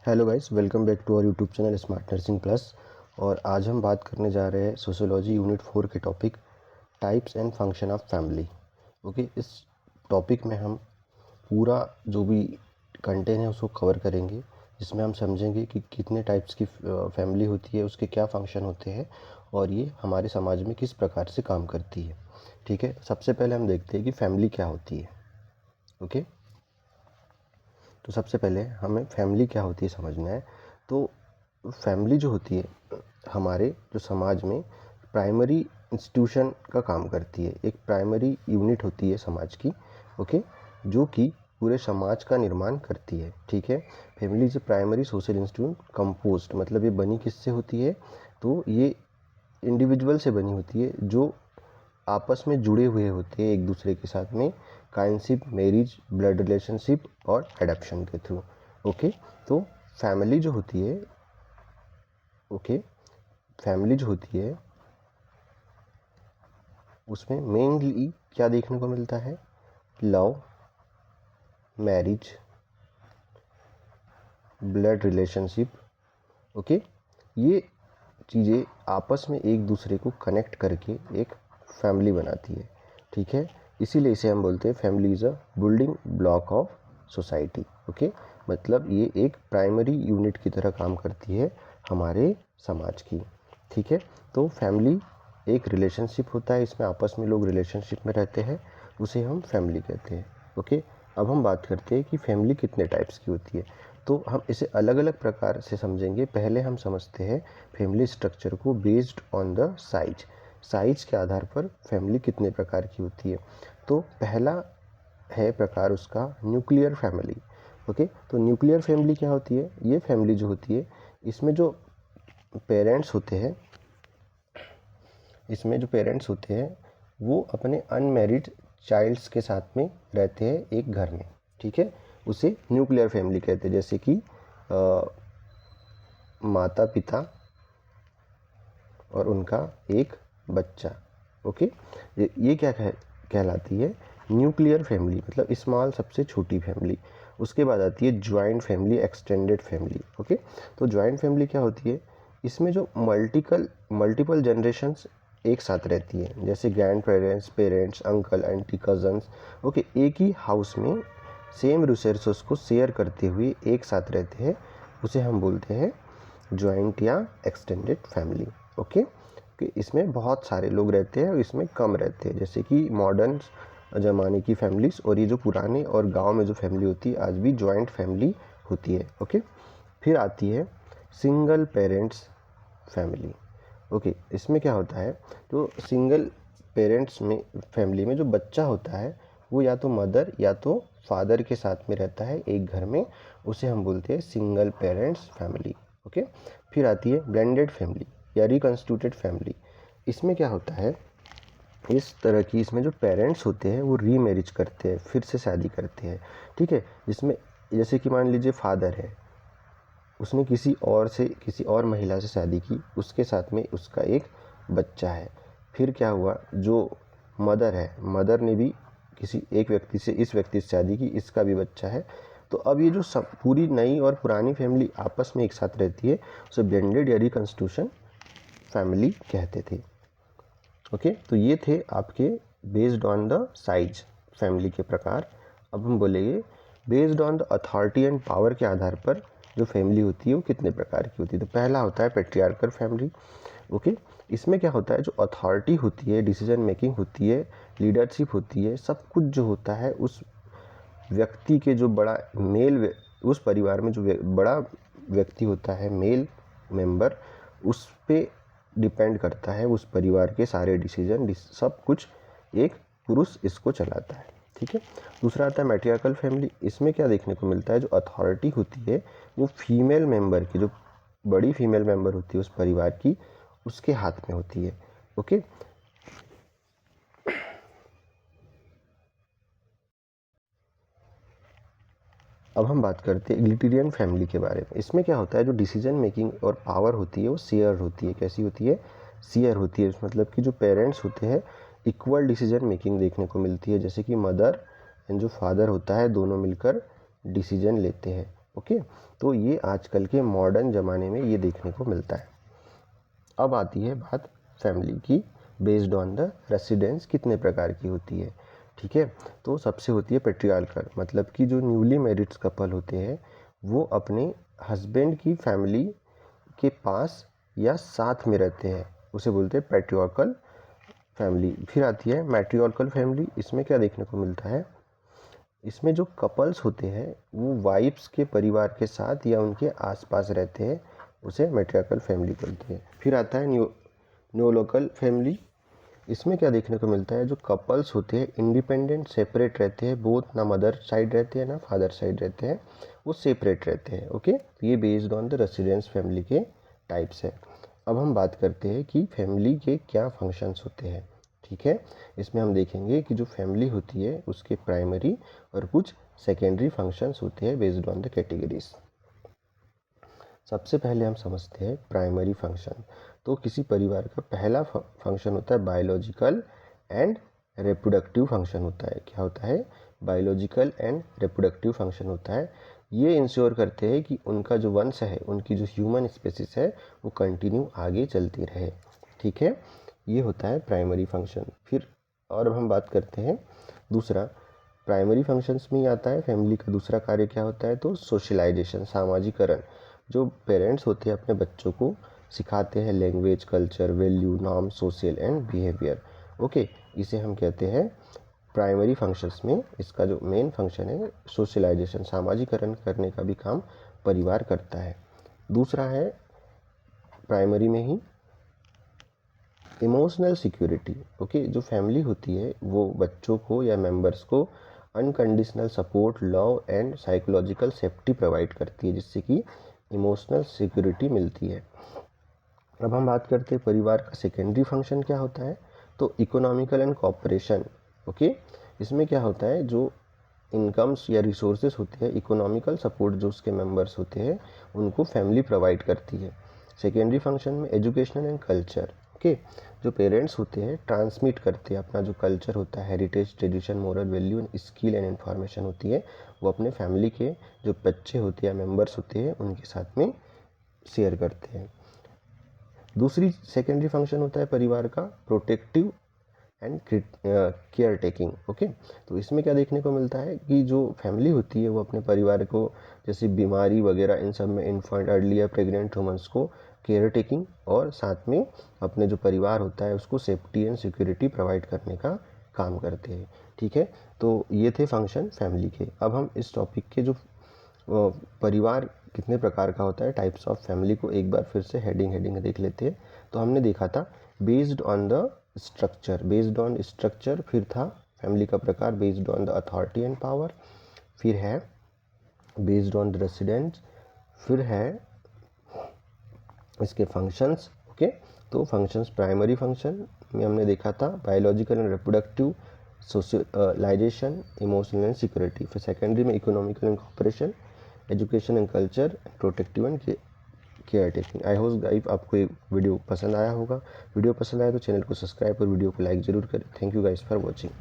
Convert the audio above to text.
Hello guys, welcome back to our YouTube channel smart nursing plus. और आज हम बात करने जा रहे हैं सोशियोलॉजी यूनिट 4 के topic types and function of family. Okay, इस टॉपिक में हम पूरा जो भी कंटेंट है उसको कवर करेंगे, जिसमें हम समझेंगे कि कितने टाइप्स की फैमिली होती है, उसके क्या फंक्शन होते हैं और ये हमारे समाज में किस प्रकार से काम करती है। ठीक है, सबसे पहले हम देखते हैं कि फैमिली क्या होती है। ओके, तो सबसे पहले हमें फैमिली क्या होती है समझना है। तो फैमिली जो होती है हमारे जो समाज में प्राइमरी इंस्टीट्यूशन का काम करती है, एक प्राइमरी यूनिट होती है समाज की। ओके, जो कि पूरे समाज का निर्माण करती है। ठीक है, family is a primary social institute composed, मतलब ये बनी किससे होती है, तो ये इंडिविजुअल से बनी होती है जो आपस में जुड़े हुए होते हैं एक दूसरे के साथ में, काइनशिप, मैरिज, ब्लड रिलेशनशिप और एडॉप्शन के थ्रू। ओके, तो फैमिली जो होती है फैमिली जो होती है उसमें मेनली क्या देखने को मिलता है, love, marriage, blood relationship. Okay, ये चीज़ें आपस में एक दूसरे को कनेक्ट करके एक फैमिली बनाती है। ठीक है, इसीलिए इसे हम बोलते हैं family is a building block of society. Okay, मतलब ये एक प्राइमरी यूनिट की तरह काम करती है हमारे समाज की। ठीक है, तो फैमिली एक रिलेशनशिप होता है, इसमें आपस में लोग रिलेशनशिप में रहते हैं, उसे हम फैमिली कहते हैं। ओके, अब हम बात करते हैं कि फैमिली कितने टाइप्स की होती है। तो हम इसे अलग अलग प्रकार से समझेंगे। पहले हम समझते हैं फैमिली स्ट्रक्चर को बेस्ड ऑन द साइज के आधार पर फैमिली कितने प्रकार की होती है। तो पहला है प्रकार उसका न्यूक्लियर फैमिली। ओके, तो न्यूक्लियर फैमिली क्या होती है, ये फैमिली जो होती है इसमें जो पेरेंट्स होते हैं वो अपने अनमैरिड चाइल्ड्स के साथ में रहते हैं एक घर में। ठीक है, उसे न्यूक्लियर फैमिली कहते हैं, जैसे कि माता पिता और उनका एक बच्चा। ओके, ये क्या कहलाती है, न्यूक्लियर फैमिली, मतलब स्मॉल, सबसे छोटी फैमिली। उसके बाद आती है joint family, extended family. Okay, तो ज्वाइंट फैमिली क्या होती है, इसमें जो मल्टीपल जनरेशंस एक साथ रहती है, जैसे grand parents, uncle, aunty, cousins. Okay, एक ही हाउस में सेम रिसोर्सेस को शेयर करते हुए एक साथ रहते हैं, उसे हम बोलते हैं ज्वाइंट या एक्सटेंडेड फैमिली। ओके, इसमें बहुत सारे लोग रहते हैं और इसमें कम रहते हैं, जैसे कि मॉडर्न ज़माने की फैमिलीज, और ये जो पुराने और गांव में जो फैमिली होती है आज भी जॉइंट फैमिली होती है। ओके, फिर आती है सिंगल पेरेंट्स फैमिली। ओके, इसमें क्या होता है, तो सिंगल पेरेंट्स में फैमिली में जो बच्चा होता है वो या तो मदर या तो फादर के साथ में रहता है एक घर में, उसे हम बोलते हैं सिंगल पेरेंट्स फैमिली। ओके, फिर आती है ब्लेंडेड फैमिली या रिकॉन्स्टिट्यूटेड फैमिली। इसमें क्या होता है, इस तरह की इसमें जो पेरेंट्स होते हैं वो रीमैरिज करते हैं, फिर से शादी करते हैं। ठीक है, जिसमें जैसे कि मान लीजिए फादर है, उसने किसी और महिला से शादी की, उसके साथ में उसका एक बच्चा है। फिर क्या हुआ, जो मदर है, मदर ने भी किसी एक व्यक्ति से, इस व्यक्ति से शादी की, इसका भी बच्चा है। तो अब ये जो सब पूरी नई और पुरानी फैमिली आपस में एक साथ रहती है, उसे ब्लेंडेड या रिकंस्ट्रक्शन फैमिली कहते थे। ओके, तो ये थे आपके based on the size family के प्रकार। अब हम बोलेंगे based on the authority and power के आधार पर जो फैमिली होती है वो कितने प्रकार की होती है। तो पहला होता है पैट्रियार्कल फैमिली। ओके, इसमें क्या होता है, जो अथॉरिटी होती है, डिसीजन मेकिंग होती है, लीडरशिप होती है, सब कुछ जो होता है उस व्यक्ति के जो बड़ा उस परिवार में जो बड़ा व्यक्ति होता है, मेल मेंबर, उस पे डिपेंड करता है। उस परिवार के सारे डिसीजन, सब कुछ एक पुरुष इसको चलाता है। ठीक है, दूसरा आता है मैट्रियार्कल फैमिली। इसमें क्या देखने को मिलता है, जो अथॉरिटी होती है वो फीमेल मेंबर की, जो बड़ी फीमेल मेंबर होती है उस परिवार की, उसके हाथ में होती है। ओके, अब हम बात करते हैं इग्लिटेरियन फैमिली के बारे में। इसमें क्या होता है, जो डिसीजन मेकिंग और पावर होती है वो शेयर होती है। कैसी होती है, शेयर होती है, मतलब कि जो पेरेंट्स होते हैं इक्वल डिसीजन मेकिंग देखने को मिलती है, जैसे कि मदर एंड जो फादर होता है दोनों मिलकर डिसीजन लेते हैं। ओके, तो ये आजकल के मॉडर्न ज़माने में ये देखने को मिलता है। अब आती है बात फैमिली की बेस्ड ऑन द रेसिडेंस कितने प्रकार की होती है। ठीक है, तो सबसे होती है पेट्रियार्कल, मतलब कि जो न्यूली मैरिड कपल होते हैं वो अपने हस्बैंड की फैमिली के पास या साथ में रहते हैं, उसे बोलते हैं पेट्रियार्कल फैमिली। फिर आती है मैट्रियार्कल फैमिली। इसमें क्या देखने को मिलता है, इसमें जो कपल्स होते हैं वो वाइफ्स के परिवार के साथ या उनके आसपास रहते हैं, उसे मैट्रियार्कल फैमिली बोलते हैं। फिर आता है न्यूलोकल फैमिली। इसमें क्या देखने को मिलता है, जो कपल्स होते हैं इंडिपेंडेंट सेपरेट रहते हैं, बोथ ना मदर साइड रहते हैं ना फादर साइड रहते हैं, वो सेपरेट रहते हैं। ओके, तो ये based on the residence family के टाइप्स है। अब हम बात करते हैं कि फैमिली के क्या फंक्शंस होते हैं। ठीक है, इसमें हम देखेंगे कि जो फैमिली होती है उसके प्राइमरी और कुछ सेकेंडरी फंक्शंस होते हैं बेस्ड ऑन द कैटेगरीज। सबसे पहले हम समझते हैं प्राइमरी फंक्शन। तो किसी परिवार का पहला फंक्शन होता है बायोलॉजिकल एंड रिप्रोडक्टिव फंक्शन होता है। क्या होता है, बायोलॉजिकल एंड रिप्रोडक्टिव फंक्शन होता है। ये इंश्योर करते हैं कि उनका जो वंश है, उनकी जो ह्यूमन स्पेसिस है वो कंटिन्यू आगे चलती रहे। ठीक है, ये होता है प्राइमरी फंक्शन। फिर और अब हम बात करते हैं दूसरा, प्राइमरी फंक्शंस में ही आता है फैमिली का दूसरा कार्य क्या होता है, तो सोशलाइजेशन, सामाजिकरण। जो पेरेंट्स होते हैं अपने बच्चों को सिखाते हैं language, culture, value, norm, social and behaviour. Okay, इसे हम कहते हैं प्राइमरी फंक्शंस में इसका जो मेन फंक्शन है सोशलाइजेशन, सामाजिकरण करने का भी काम परिवार करता है। दूसरा है प्राइमरी में ही इमोशनल सिक्योरिटी। ओके, जो फैमिली होती है वो बच्चों को या मेंबर्स को unconditional support, love and psychological safety provide करती है, जिससे कि इमोशनल सिक्योरिटी मिलती है। अब हम बात करते हैं परिवार का सेकेंडरी फंक्शन क्या होता है, तो इकोनॉमिकल एंड कॉपरेशन। ओके, इसमें क्या होता है, जो इनकम्स या रिसोर्सेज होते हैं, इकोनॉमिकल सपोर्ट जो उसके मेंबर्स होते हैं उनको फैमिली प्रोवाइड करती है। सेकेंडरी फंक्शन में एजुकेशन एंड कल्चर। ओके, जो पेरेंट्स होते हैं ट्रांसमिट करते हैं अपना जो कल्चर होता है, heritage, tradition, moral value and skill and information होती है, वो अपने फैमिली के जो बच्चे होते हैं या मेंबर्स होते हैं उनके साथ में शेयर करते हैं। दूसरी सेकेंडरी फंक्शन होता है परिवार का protective and care taking. Okay, तो इसमें क्या देखने को मिलता है कि जो फैमिली होती है वो अपने परिवार को जैसे बीमारी वगैरह इन सब में इन्फेंट, अर्ली या प्रेग्नेंट वुमेन्स को केयर टेकिंग और साथ में अपने जो परिवार होता है उसको सेफ्टी एंड सिक्योरिटी प्रोवाइड करने का काम करते हैं। ठीक है, तो ये थे फंक्शन फैमिली के। अब हम इस टॉपिक के जो परिवार कितने प्रकार का होता है, टाइप्स ऑफ फैमिली को एक बार फिर से हेडिंग देख लेते हैं। तो हमने देखा था based on the structure, based on structure, फिर था फैमिली का प्रकार based on the authority and power, फिर है बेस्ड ऑन द रेसिडेंस, फिर है इसके फंक्शंस। ओके, तो फंक्शंस प्राइमरी फंक्शन में हमने देखा था biological and reproductive, socialization, emotional and security. फिर सेकेंडरी में economical and cooperation, education and culture, protective and care taking. I hope guys आपको ये वीडियो पसंद आया होगा। वीडियो पसंद आया तो चैनल को सब्सक्राइब और वीडियो को लाइक ज़रूर करें। Thank you guys for watching.